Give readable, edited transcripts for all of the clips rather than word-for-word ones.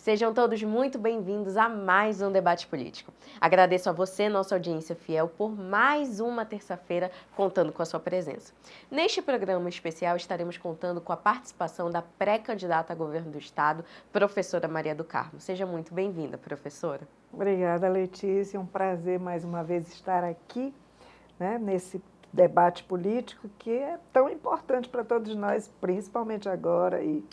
Sejam todos muito bem-vindos a mais um debate político. Agradeço a você, nossa audiência fiel, por mais uma terça-feira contando com a sua presença. Neste programa especial, estaremos contando com a participação da pré-candidata a governo do Estado, professora Maria do Carmo. Seja muito bem-vinda, professora. Obrigada, Letícia. É um prazer mais uma vez estar aqui, né, nesse debate político que é tão importante para todos nós, principalmente agora e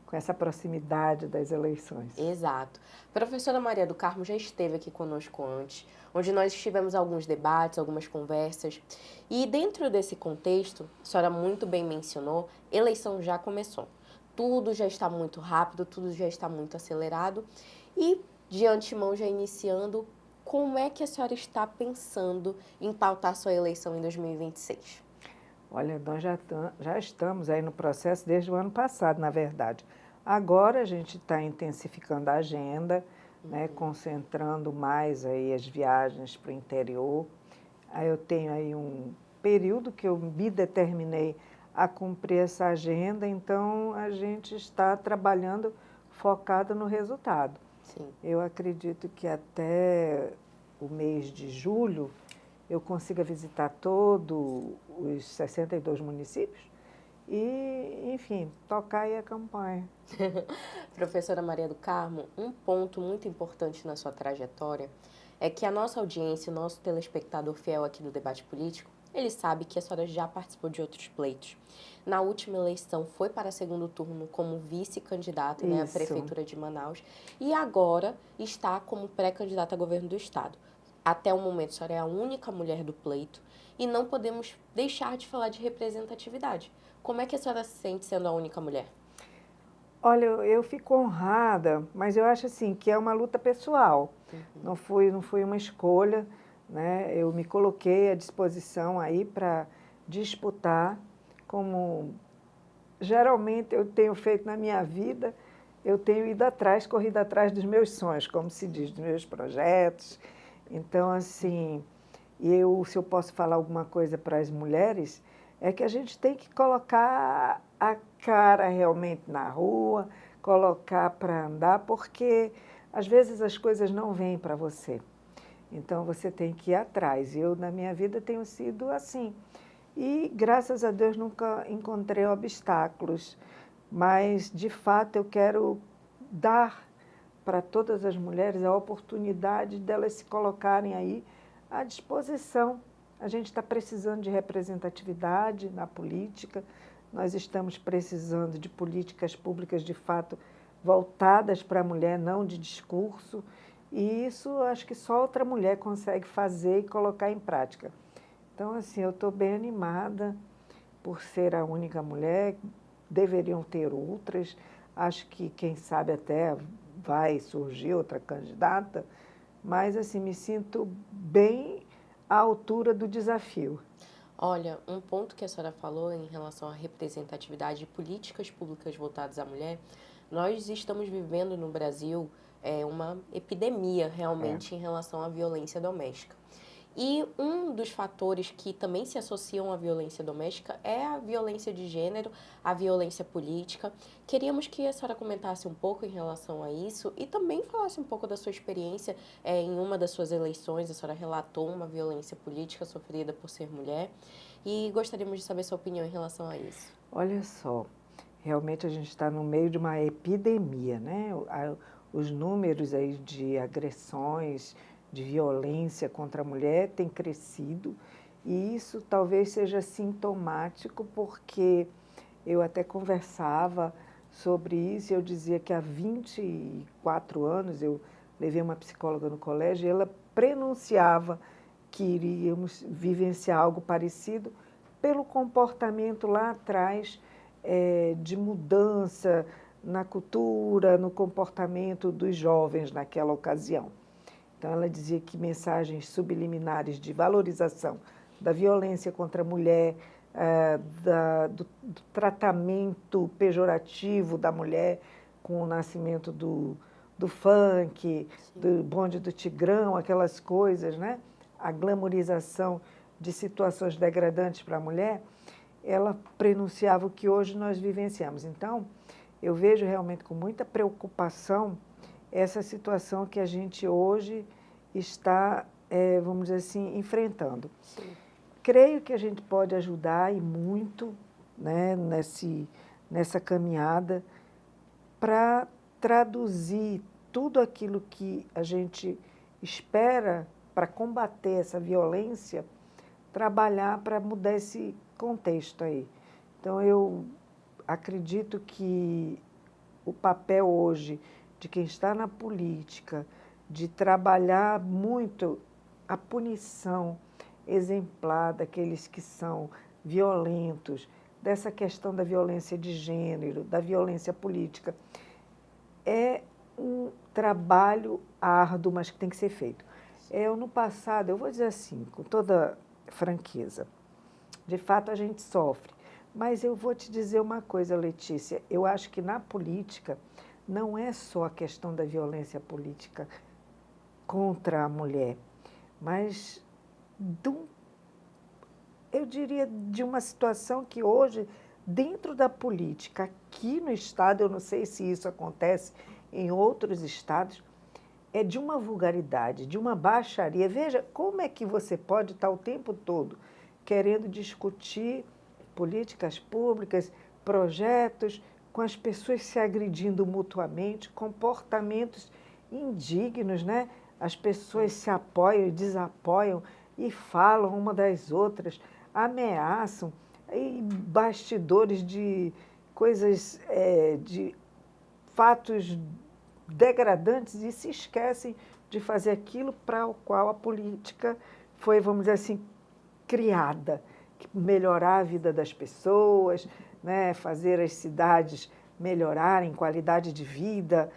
com essa proximidade das eleições. Exato. Professora Maria do Carmo já esteve aqui conosco antes, onde nós tivemos alguns debates, algumas conversas. E dentro desse contexto, a senhora muito bem mencionou, eleição já começou. Tudo já está muito rápido, tudo já está muito acelerado. E, de antemão, já iniciando, como é que a senhora está pensando em pautar sua eleição em 2026? Olha, nós já estamos aí no processo desde o ano passado, na verdade. Agora a gente está intensificando a agenda, né, concentrando mais aí as viagens para o interior. Aí eu tenho aí um período que eu me determinei a cumprir essa agenda, então a gente está trabalhando focado no resultado. Sim. Eu acredito que até o mês de julho eu consiga visitar todos os 62 municípios e, enfim, tocar aí a campanha. Professora Maria do Carmo, um ponto muito importante na sua trajetória é que a nossa audiência, o nosso telespectador fiel aqui do debate político, ele sabe que a senhora já participou de outros pleitos. Na última eleição foi para segundo turno como vice-candidata, né, à Isso. Prefeitura de Manaus, e agora está como pré-candidata a governo do Estado. Até o momento, a senhora é a única mulher do pleito e não podemos deixar de falar de representatividade. Como é que a senhora se sente sendo a única mulher? Olha, eu fico honrada, mas eu acho assim que é uma luta pessoal. Não foi uma escolha, né? Eu me coloquei à disposição aí para disputar, como geralmente eu tenho feito na minha vida, eu tenho ido atrás, corrido atrás dos meus sonhos, como se diz, dos meus projetos. Então, assim, se eu posso falar alguma coisa para as mulheres, é que a gente tem que colocar a cara realmente na rua, colocar para andar, porque às vezes as coisas não vêm para você. Então você tem que ir atrás. Eu, na minha vida, tenho sido assim. E graças a Deus nunca encontrei obstáculos, mas de fato eu quero dar para todas as mulheres a oportunidade delas se colocarem aí à disposição. A gente está precisando de representatividade na política, nós estamos precisando de políticas públicas de fato voltadas para a mulher, não de discurso, e isso acho que só outra mulher consegue fazer e colocar em prática. Então, assim, eu estou bem animada por ser a única mulher, deveriam ter outras, acho que, quem sabe, até vai surgir outra candidata, mas, assim, me sinto bem à altura do desafio. Olha, um ponto que a senhora falou em relação à representatividade de políticas públicas voltadas à mulher, nós estamos vivendo no Brasil uma epidemia realmente em relação à violência doméstica. E um dos fatores que também se associam à violência doméstica é a violência de gênero, a violência política. Queríamos que a senhora comentasse um pouco em relação a isso e também falasse um pouco da sua experiência em uma das suas eleições. A senhora relatou uma violência política sofrida por ser mulher e gostaríamos de saber sua opinião em relação a isso. Olha só, realmente a gente está no meio de uma epidemia, né? Os números aí de agressões, de violência contra a mulher têm crescido e isso talvez seja sintomático porque eu até conversava sobre isso e eu dizia que há 24 anos eu levei uma psicóloga no colégio e ela prenunciava que iríamos vivenciar algo parecido pelo comportamento lá atrás de mudança na cultura, no comportamento dos jovens naquela ocasião. Então, ela dizia que mensagens subliminares de valorização da violência contra a mulher, do tratamento pejorativo da mulher com o nascimento do funk, do bonde do Tigrão, aquelas coisas, né? A glamorização de situações degradantes para a mulher, ela prenunciava o que hoje nós vivenciamos. Então, eu vejo realmente com muita preocupação essa situação que a gente hoje está, vamos dizer assim, enfrentando. Sim. Creio que a gente pode ajudar e muito, né, nessa caminhada para traduzir tudo aquilo que a gente espera para combater essa violência, trabalhar para mudar esse contexto aí. Então, eu acredito que o papel hoje de quem está na política, de trabalhar muito a punição exemplar daqueles que são violentos, dessa questão da violência de gênero, da violência política, é um trabalho árduo, mas que tem que ser feito. No passado, eu vou dizer assim, com toda franqueza, de fato a gente sofre, mas eu vou te dizer uma coisa, Letícia, eu acho que na política não é só a questão da violência política contra a mulher, mas eu diria de uma situação que hoje, dentro da política, aqui no Estado, eu não sei se isso acontece em outros estados, é de uma vulgaridade, de uma baixaria. Veja como é que você pode estar o tempo todo querendo discutir políticas públicas, projetos, com as pessoas se agredindo mutuamente, comportamentos indignos, né? As pessoas se apoiam e desapoiam e falam uma das outras, ameaçam, e bastidores de coisas, de fatos degradantes e se esquecem de fazer aquilo para o qual a política foi, vamos dizer assim, criada, melhorar a vida das pessoas, né, fazer as cidades melhorarem qualidade de vida,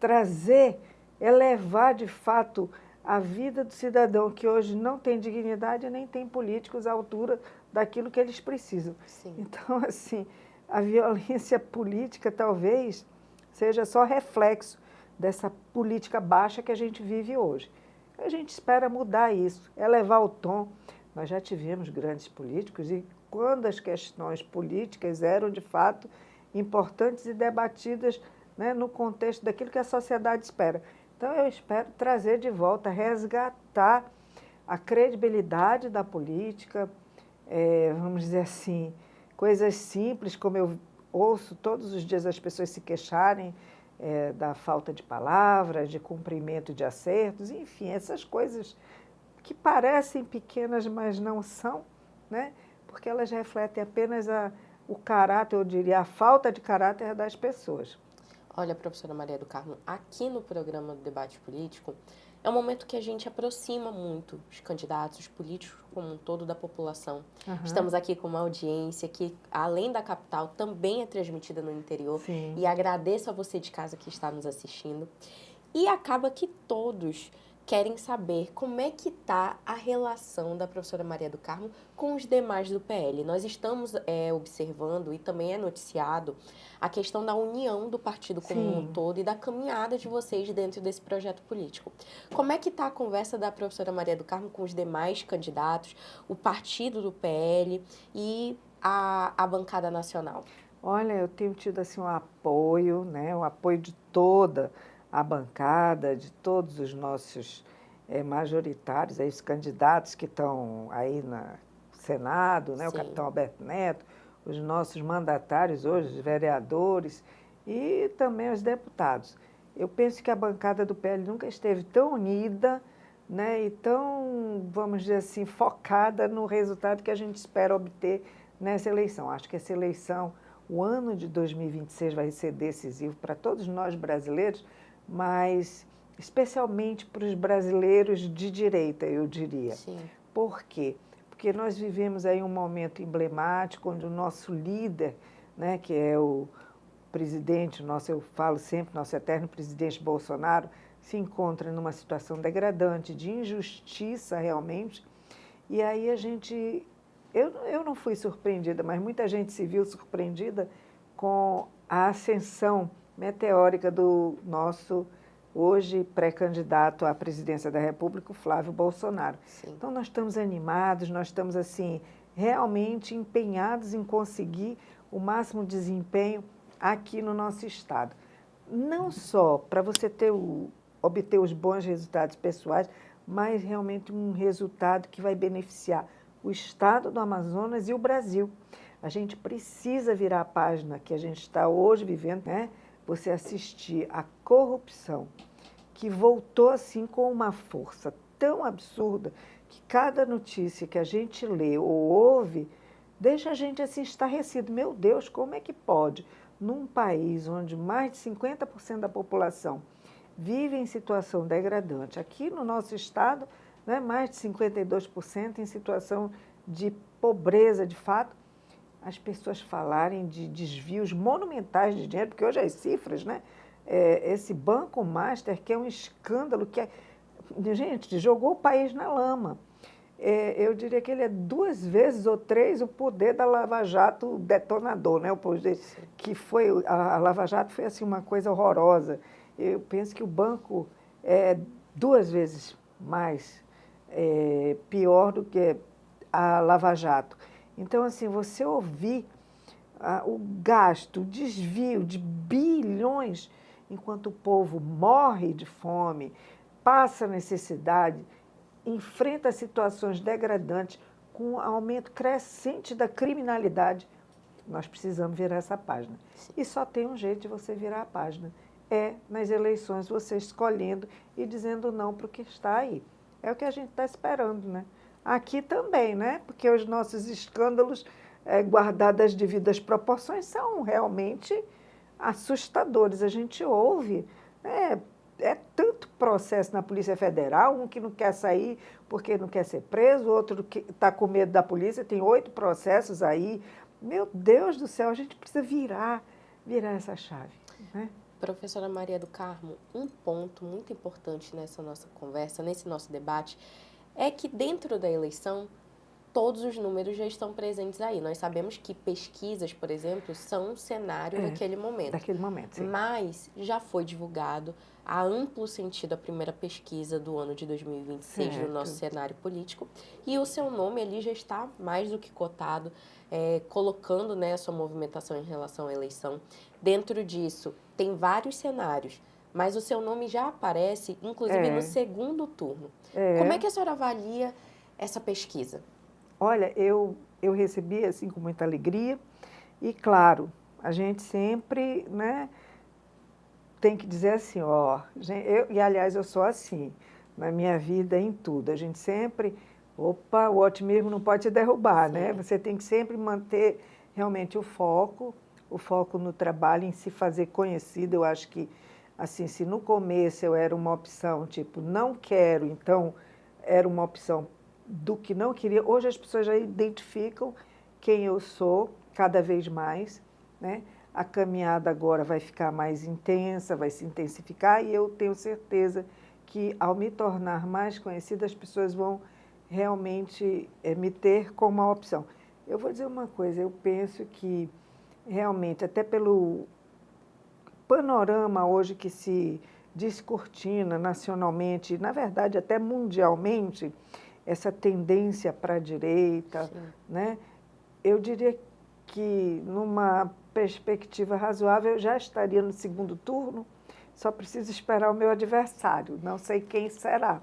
trazer, elevar de fato a vida do cidadão que hoje não tem dignidade nem tem políticos à altura daquilo que eles precisam. Sim. Então, assim, a violência política talvez seja só reflexo dessa política baixa que a gente vive hoje. A gente espera mudar isso, elevar o tom. Nós já tivemos grandes políticos e quando as questões políticas eram, de fato, importantes e debatidas, né, no contexto daquilo que a sociedade espera. Então, eu espero trazer de volta, resgatar a credibilidade da política, vamos dizer assim, coisas simples, como eu ouço todos os dias as pessoas se queixarem da falta de palavras, de cumprimento de acertos, enfim, essas coisas que parecem pequenas, mas não são, né? Porque elas refletem apenas o caráter, eu diria, a falta de caráter das pessoas. Olha, professora Maria do Carmo, aqui no programa do Debate Político, é um momento que a gente aproxima muito os candidatos, os políticos como um todo da população. Uhum. Estamos aqui com uma audiência que, além da capital, também é transmitida no interior. Sim. E agradeço a você de casa que está nos assistindo. E acaba que todos querem saber como é que está a relação da professora Maria do Carmo com os demais do PL. Nós estamos observando e também é noticiado a questão da união do partido como um todo e da caminhada de vocês dentro desse projeto político. Como é que está a conversa da professora Maria do Carmo com os demais candidatos, o partido do PL e a bancada nacional? Olha, eu tenho tido assim um apoio, né, o apoio de toda a bancada, de todos os nossos majoritários, aí, os candidatos que estão aí no Senado, né, o capitão Alberto Neto, os nossos mandatários hoje, os vereadores e também os deputados. Eu penso que a bancada do PL nunca esteve tão unida, né, e tão, vamos dizer assim, focada no resultado que a gente espera obter nessa eleição. Acho que essa eleição, o ano de 2026 vai ser decisivo para todos nós brasileiros, mas especialmente para os brasileiros de direita, eu diria. Sim. Por quê? Porque nós vivemos aí um momento emblemático onde o nosso líder, né, que é o presidente, eu falo sempre, nosso eterno presidente Bolsonaro, se encontra numa situação degradante, de injustiça realmente, e aí eu não fui surpreendida, mas muita gente se viu surpreendida com a ascensão meteórica do nosso, hoje, pré-candidato à presidência da República, o Flávio Bolsonaro. Sim. Então, nós estamos animados, nós estamos, assim, realmente empenhados em conseguir o máximo desempenho aqui no nosso estado. não só para você obter os bons resultados pessoais, mas realmente um resultado que vai beneficiar o estado do Amazonas e o Brasil. A gente precisa virar a página que a gente está hoje vivendo, né? Você assistir à corrupção, que voltou assim com uma força tão absurda que cada notícia que a gente lê ou ouve deixa a gente assim estarrecido. Meu Deus, como é que pode, num país onde mais de 50% da população vive em situação degradante, aqui no nosso estado, né, mais de 52% em situação de pobreza de fato, as pessoas falarem de desvios monumentais de dinheiro, porque hoje as cifras, né? Esse Banco Master, que é um escândalo, gente, jogou o país na lama. Eu diria que ele é 2 vezes ou 3 o poder da Lava Jato detonador, né? O poder que foi, a Lava Jato foi assim uma coisa horrorosa. Eu penso que o banco é 2 vezes mais pior do que a Lava Jato. Então, assim, você ouvir o gasto, o desvio de bilhões, enquanto o povo morre de fome, passa necessidade, enfrenta situações degradantes, com um aumento crescente da criminalidade, nós precisamos virar essa página. E só tem um jeito de você virar a página, nas eleições, você escolhendo e dizendo não para o que está aí. É o que a gente está esperando, né? Aqui também, né? Porque os nossos escândalos, guardados as devidas proporções, são realmente assustadores. A gente ouve, tanto processo na Polícia Federal, um que não quer sair porque não quer ser preso, outro que está com medo da polícia, tem 8 processos aí. Meu Deus do céu, a gente precisa virar essa chave, né? Professora Maria do Carmo, um ponto muito importante nessa nossa conversa, nesse nosso debate, é que dentro da eleição, todos os números já estão presentes aí. Nós sabemos que pesquisas, por exemplo, são um cenário naquele momento. Daquele momento, sim. Mas já foi divulgado a amplo sentido a primeira pesquisa do ano de 2026 no nosso cenário político. E o seu nome ali já está mais do que cotado, colocando, né, a sua movimentação em relação à eleição. Dentro disso, tem vários cenários, mas o seu nome já aparece, inclusive, no segundo turno. Como é que a senhora avalia essa pesquisa? Olha, eu recebi assim com muita alegria e, claro, a gente sempre, né, tem que dizer assim, e aliás eu sou assim, na minha vida em tudo, a gente sempre, o otimismo não pode te derrubar, né? Você tem que sempre manter realmente o foco no trabalho, em se fazer conhecido. Eu acho que, assim, se no começo eu era uma opção, tipo, não quero, então era uma opção do que não queria, hoje as pessoas já identificam quem eu sou cada vez mais, né? A caminhada agora vai ficar mais intensa, vai se intensificar e eu tenho certeza que ao me tornar mais conhecida as pessoas vão realmente me ter como uma opção. Eu vou dizer uma coisa, eu penso que realmente, até pelo panorama hoje que se descortina nacionalmente, na verdade até mundialmente, essa tendência para a direita, né? Eu diria que numa perspectiva razoável eu já estaria no segundo turno, só preciso esperar o meu adversário, não sei quem será.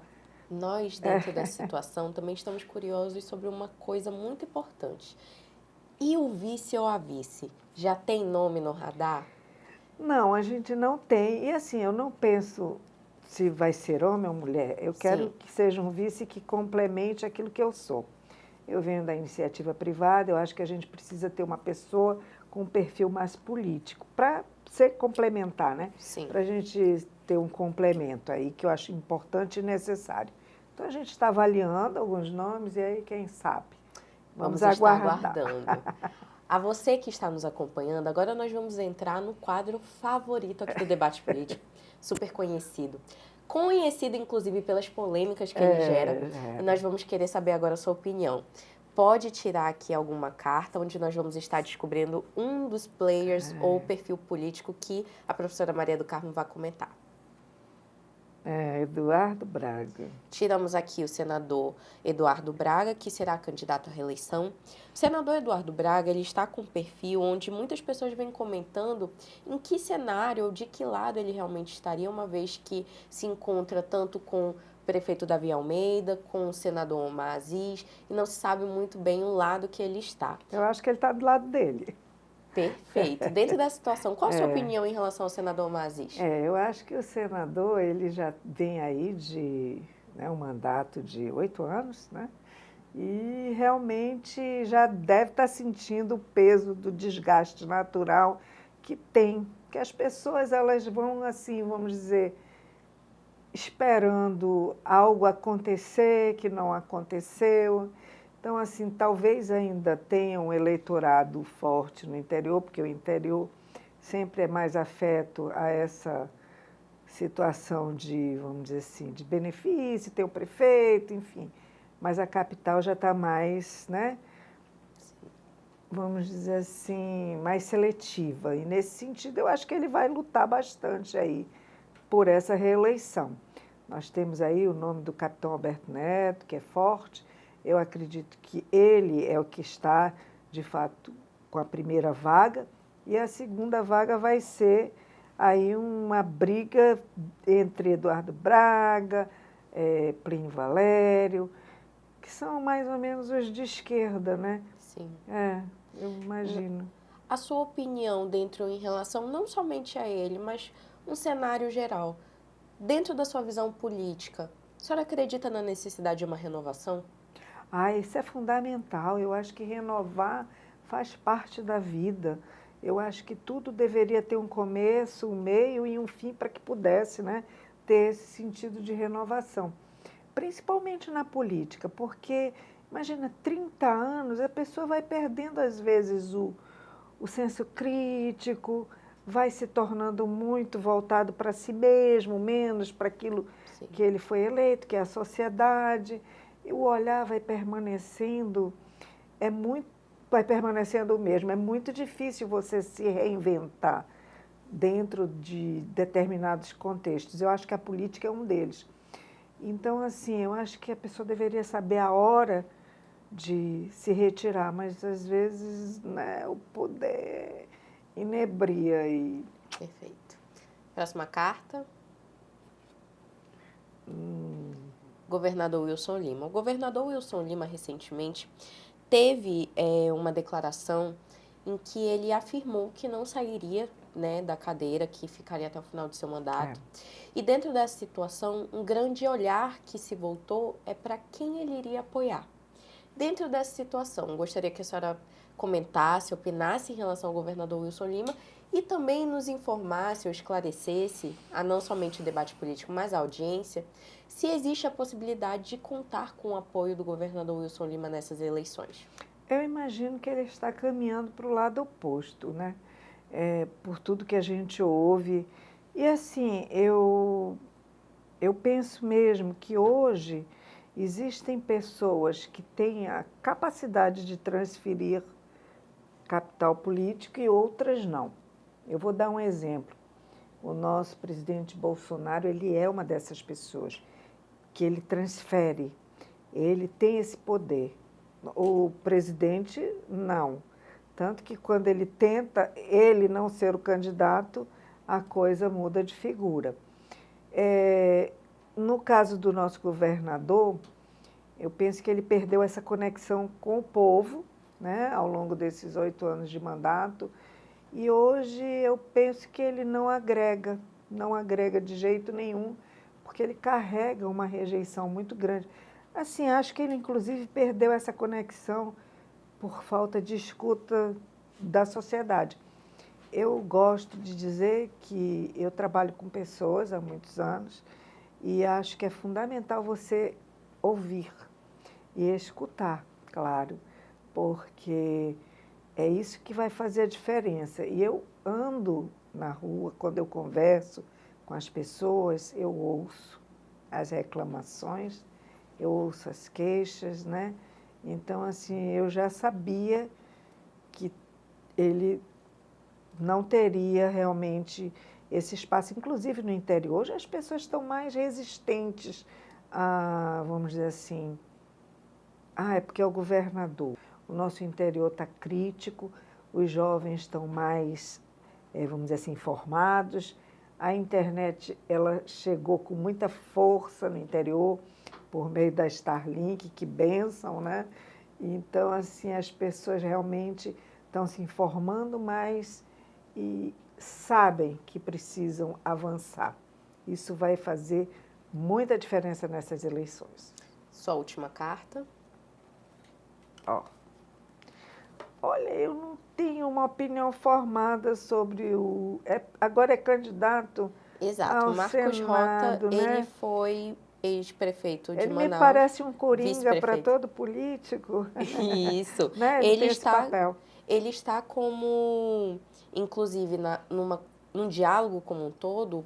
Nós, dentro dessa situação, também estamos curiosos sobre uma coisa muito importante. E o vice ou a vice? Já tem nome no radar? Não, a gente não tem. E assim, eu não penso se vai ser homem ou mulher. Eu quero que seja um vice que complemente aquilo que eu sou. Eu venho da iniciativa privada, eu acho que a gente precisa ter uma pessoa com um perfil mais político, para ser complementar, né? Para a gente ter um complemento aí, que eu acho importante e necessário. Então, a gente está avaliando alguns nomes e aí, quem sabe? Vamos aguardar. A você que está nos acompanhando, agora nós vamos entrar no quadro favorito aqui do debate político, super conhecido. Conhecido, inclusive, pelas polêmicas que ele gera. E nós vamos querer saber agora a sua opinião. Pode tirar aqui alguma carta, onde nós vamos estar descobrindo um dos players ou perfil político que a professora Maria do Carmo vai comentar. Eduardo Braga. Tiramos aqui o senador Eduardo Braga, que será candidato à reeleição. O senador Eduardo Braga, ele está com um perfil onde muitas pessoas vêm comentando em que cenário ou de que lado ele realmente estaria, uma vez que se encontra tanto com o prefeito Davi Almeida, com o senador Omar Aziz, e não se sabe muito bem o lado que ele está. Eu acho que ele está do lado dele. Perfeito. Dentro dessa situação, qual a sua opinião em relação ao senador Omar Aziz? Eu acho que o senador, ele já vem aí de um mandato de 8 anos, né? E realmente já deve estar sentindo o peso do desgaste natural que tem, que as pessoas elas vão assim, vamos dizer, esperando algo acontecer que não aconteceu. Então, assim, talvez ainda tenha um eleitorado forte no interior, porque o interior sempre é mais afeto a essa situação de, vamos dizer assim, de benefício, tem o prefeito, enfim. Mas a capital já está mais, né, vamos dizer assim, mais seletiva. E nesse sentido, eu acho que ele vai lutar bastante aí por essa reeleição. Nós temos aí o nome do capitão Alberto Neto, que é forte. Eu acredito que ele é o que está, de fato, com a primeira vaga, e a segunda vaga vai ser aí uma briga entre Eduardo Braga, Plínio Valério, que são mais ou menos os de esquerda, né? Sim. Eu imagino. A sua opinião dentro em relação não somente a ele, mas um cenário geral. Dentro da sua visão política, a senhora acredita na necessidade de uma renovação? Isso é fundamental. Eu acho que renovar faz parte da vida. Eu acho que tudo deveria ter um começo, um meio e um fim para que pudesse, né, ter esse sentido de renovação. Principalmente na política, porque, imagina, 30 anos, a pessoa vai perdendo, às vezes, o senso crítico, vai se tornando muito voltado para si mesmo, menos para aquilo Sim. que ele foi eleito, que é a sociedade. E o olhar vai permanecendo, vai permanecendo o mesmo. É muito difícil você se reinventar dentro de determinados contextos. Eu acho que a política é um deles. Então, assim, eu acho que a pessoa deveria saber a hora de se retirar, mas às vezes, né, o poder inebria e... Perfeito. Próxima carta. Governador Wilson Lima. O governador Wilson Lima, recentemente, teve uma declaração em que ele afirmou que não sairia, né, da cadeira, que ficaria até o final de seu mandato. E dentro dessa situação, um grande olhar que se voltou é para quem ele iria apoiar. Dentro dessa situação, gostaria que a senhora comentasse, opinasse em relação ao governador Wilson Lima e também nos informasse ou esclarecesse, a não somente o debate político, mas a audiência, se existe a possibilidade de contar com o apoio do governador Wilson Lima nessas eleições. Eu imagino que ele está caminhando para o lado oposto, né? Por tudo que a gente ouve. E assim, eu penso mesmo que hoje existem pessoas que têm a capacidade de transferir capital político e outras não. Eu vou dar um exemplo. O nosso presidente Bolsonaro, ele é uma dessas pessoas que ele transfere, ele tem esse poder. O presidente, não. Tanto que quando ele tenta ele não ser o candidato, a coisa muda de figura. No caso do nosso governador, eu penso que ele perdeu essa conexão com o povo, né, ao longo desses 8 anos de mandato, e hoje eu penso que ele não agrega de jeito nenhum, porque ele carrega uma rejeição muito grande. Assim, acho que ele inclusive perdeu essa conexão por falta de escuta da sociedade. Eu gosto de dizer que eu trabalho com pessoas há muitos anos e acho que é fundamental você ouvir e escutar, claro, porque é isso que vai fazer a diferença. E eu ando na rua, quando eu converso com as pessoas, eu ouço as reclamações, eu ouço as queixas, né? Então, assim, eu já sabia que ele não teria realmente esse espaço, inclusive no interior. Hoje as pessoas estão mais resistentes a, vamos dizer assim, é porque é o governador. O nosso interior está crítico, os jovens estão mais, vamos dizer assim, informados. A internet ela chegou com muita força no interior, por meio da Starlink, que bênção, né? Então, assim, as pessoas realmente estão se informando mais e sabem que precisam avançar. Isso vai fazer muita diferença nessas eleições. Sua última carta? Olha, eu não tenho uma opinião formada sobre agora é candidato Exato, ao Marcos Senado, Rota, né? ele foi ex-prefeito de Ele me Manaus, parece um coringa para vice-prefeito. todo político. Isso. Né? Ele tem esse papel. Ele está como, inclusive, num diálogo como um todo,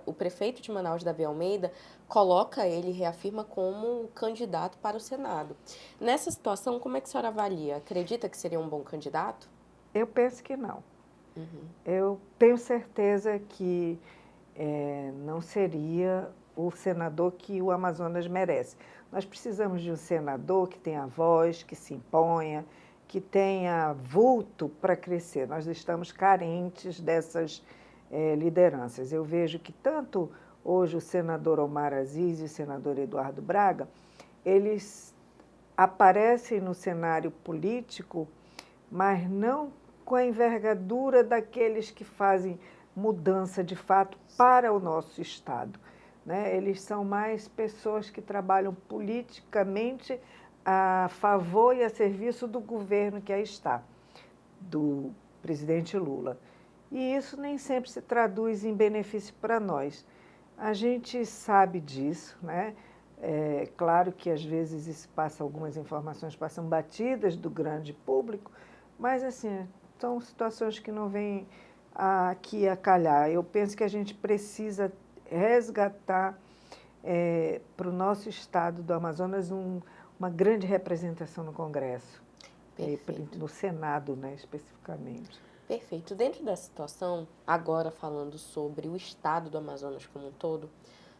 o prefeito de Manaus, Davi Almeida, coloca ele, reafirma como candidato para o Senado. Nessa situação, como é que a senhora avalia? Acredita que seria um bom candidato? Eu penso que não. Uhum. Eu tenho certeza que não seria o senador que o Amazonas merece. Nós precisamos de um senador que tenha voz, que se imponha, que tenha vulto para crescer. Nós estamos carentes dessas lideranças. Eu vejo que tanto hoje o senador Omar Aziz e o senador Eduardo Braga, eles aparecem no cenário político, mas não com a envergadura daqueles que fazem mudança de fato para o nosso Estado. Né? Eles são mais pessoas que trabalham politicamente a favor e a serviço do governo que aí está, do presidente Lula. E isso nem sempre se traduz em benefício para nós. A gente sabe disso, né? É claro que às vezes isso passa, algumas informações passam batidas do grande público, mas assim, são situações que não vêm aqui a calhar. Eu penso que a gente precisa resgatar para o nosso estado do Amazonas uma grande representação no Congresso, no Senado, né, especificamente. Perfeito. Dentro dessa situação, agora falando sobre o estado do Amazonas como um todo,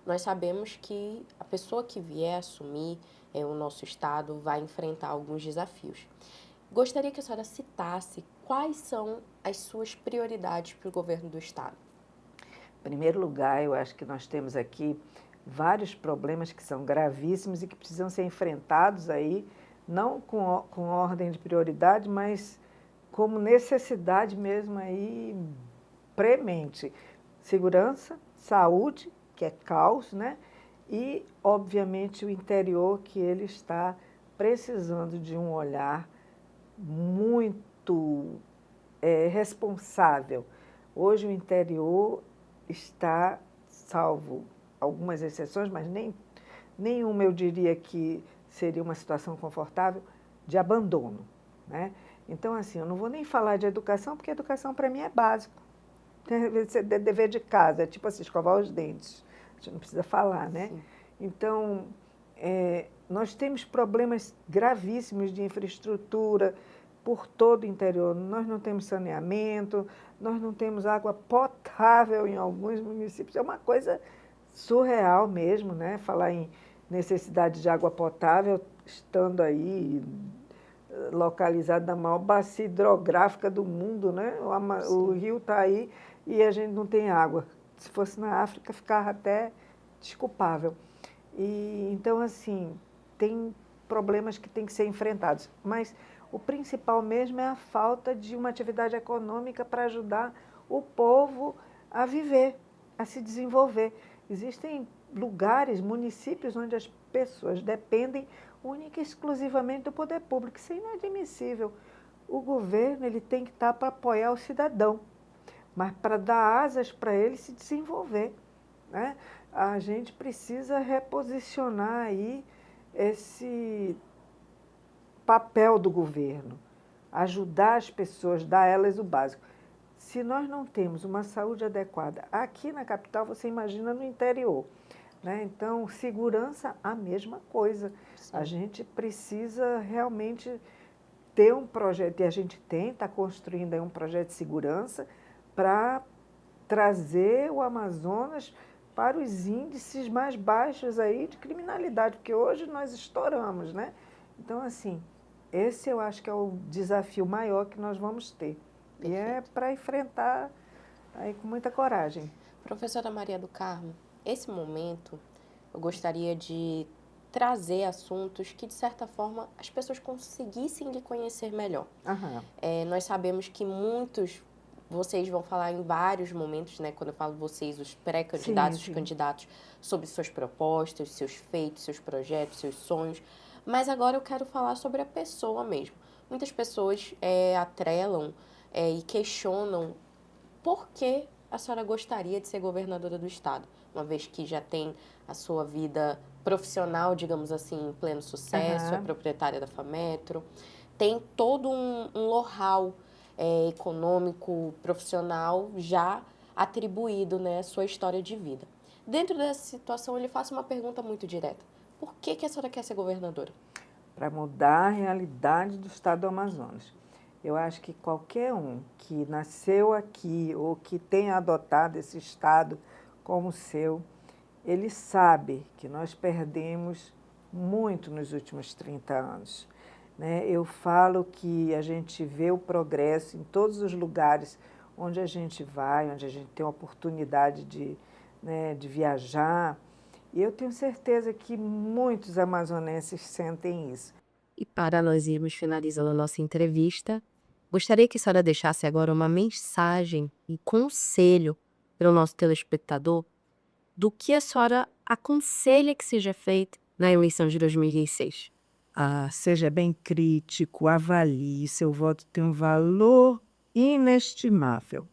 nós sabemos que a pessoa que vier assumir o nosso estado vai enfrentar alguns desafios. Gostaria que a senhora citasse quais são as suas prioridades para o governo do estado. Em primeiro lugar, eu acho que nós temos aqui vários problemas que são gravíssimos e que precisam ser enfrentados aí, não com ordem de prioridade, mas como necessidade mesmo aí premente. Segurança, saúde, que é caos, né? E, obviamente, o interior, que ele está precisando de um olhar muito responsável. Hoje o interior está, salvo algumas exceções, mas nenhuma eu diria que seria uma situação confortável, de abandono. Né? Então, assim, eu não vou nem falar de educação, porque educação para mim é básico. É dever de casa, é tipo assim, escovar os dentes. A gente não precisa falar, né? Sim. Então, nós temos problemas gravíssimos de infraestrutura por todo o interior. Nós não temos saneamento, nós não temos água potável em alguns municípios. É uma coisa surreal mesmo, né? Falar em necessidade de água potável, estando aí localizado na maior bacia hidrográfica do mundo, né? O rio está aí e a gente não tem água. Se fosse na África, ficava até desculpável. E, então, assim, tem problemas que têm que ser enfrentados. Mas o principal mesmo é a falta de uma atividade econômica para ajudar o povo a viver, a se desenvolver. Existem lugares, municípios, onde as pessoas dependem única e exclusivamente do poder público. Isso é inadmissível. O governo ele tem que estar para apoiar o cidadão, mas para dar asas para ele se desenvolver. Né? A gente precisa reposicionar aí esse papel do governo, ajudar as pessoas, dar a elas o básico. Se nós não temos uma saúde adequada aqui na capital, você imagina no interior. Né? Então, segurança, a mesma coisa. Sim. A gente precisa realmente ter um projeto, e a gente está construindo aí um projeto de segurança para trazer o Amazonas para os índices mais baixos aí de criminalidade, porque hoje nós estouramos, né? Então, assim, esse eu acho que é o desafio maior que nós vamos ter. E é para enfrentar aí com muita coragem. Professora Maria do Carmo, esse momento eu gostaria de trazer assuntos que, de certa forma, as pessoas conseguissem lhe conhecer melhor. Aham. Nós sabemos que vocês vão falar em vários momentos, né? Quando eu falo vocês, os pré-candidatos, Sim, os sim. candidatos, sobre suas propostas, seus feitos, seus projetos, seus sonhos. Mas agora eu quero falar sobre a pessoa mesmo. Muitas pessoas atrelam e questionam por que a senhora gostaria de ser governadora do estado, uma vez que já tem a sua vida profissional, digamos assim, em pleno sucesso, é Aham. proprietária da Fametro, tem todo um know-how econômico, profissional já atribuído, né, à sua história de vida. Dentro dessa situação, eu lhe faço uma pergunta muito direta. Por que a senhora quer ser governadora? Para mudar a realidade do estado do Amazonas. Eu acho que qualquer um que nasceu aqui ou que tenha adotado esse estado como seu, ele sabe que nós perdemos muito nos últimos 30 anos. Né? Eu falo que a gente vê o progresso em todos os lugares onde a gente vai, onde a gente tem a oportunidade de viajar. E eu tenho certeza que muitos amazonenses sentem isso. E para nós irmos finalizando a nossa entrevista, gostaria que a senhora deixasse agora uma mensagem, um conselho para o nosso telespectador do que a senhora aconselha que seja feito na eleição de 2026. Seja bem crítico, avalie, seu voto tem um valor inestimável.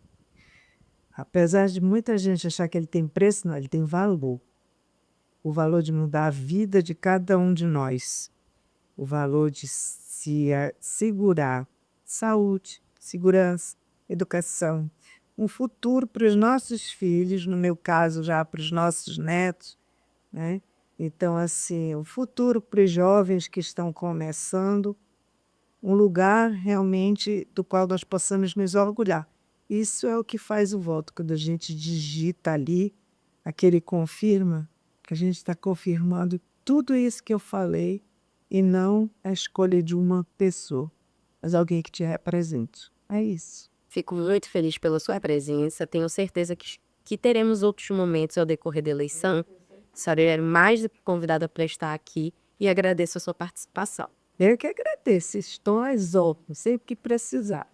Apesar de muita gente achar que ele tem preço, não, ele tem valor. O valor de mudar a vida de cada um de nós. O valor de se segurar saúde, segurança, educação, um futuro para os nossos filhos, no meu caso já para os nossos netos, né? Então, assim, o futuro para os jovens que estão começando, um lugar realmente do qual nós possamos nos orgulhar. Isso é o que faz o voto, quando a gente digita ali, aquele confirma, que a gente está confirmando tudo isso que eu falei e não a escolha de uma pessoa, mas alguém que te represente. É isso. Fico muito feliz pela sua presença. Tenho certeza que teremos outros momentos ao decorrer da eleição. A senhora é mais do que convidada para estar aqui e agradeço a sua participação. Eu que agradeço, estou às ordens, sempre que precisar.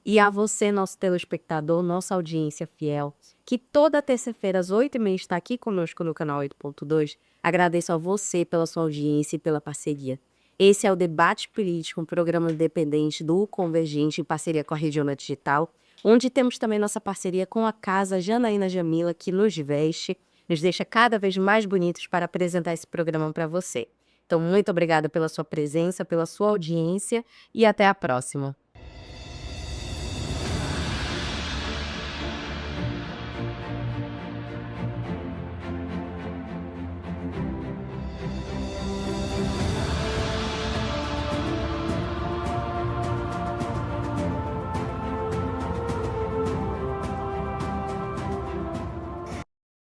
E a você, nosso telespectador, nossa audiência fiel, que toda terça-feira às 8h30 está aqui conosco no canal 8.2, agradeço a você pela sua audiência e pela parceria. Esse é o Debate Político, um programa independente do Convergente em parceria com a Regional Digital, onde temos também nossa parceria com a Casa Janaína Jamila, que nos veste, nos deixa cada vez mais bonitos para apresentar esse programa para você. Então, muito obrigada pela sua presença, pela sua audiência e até a próxima.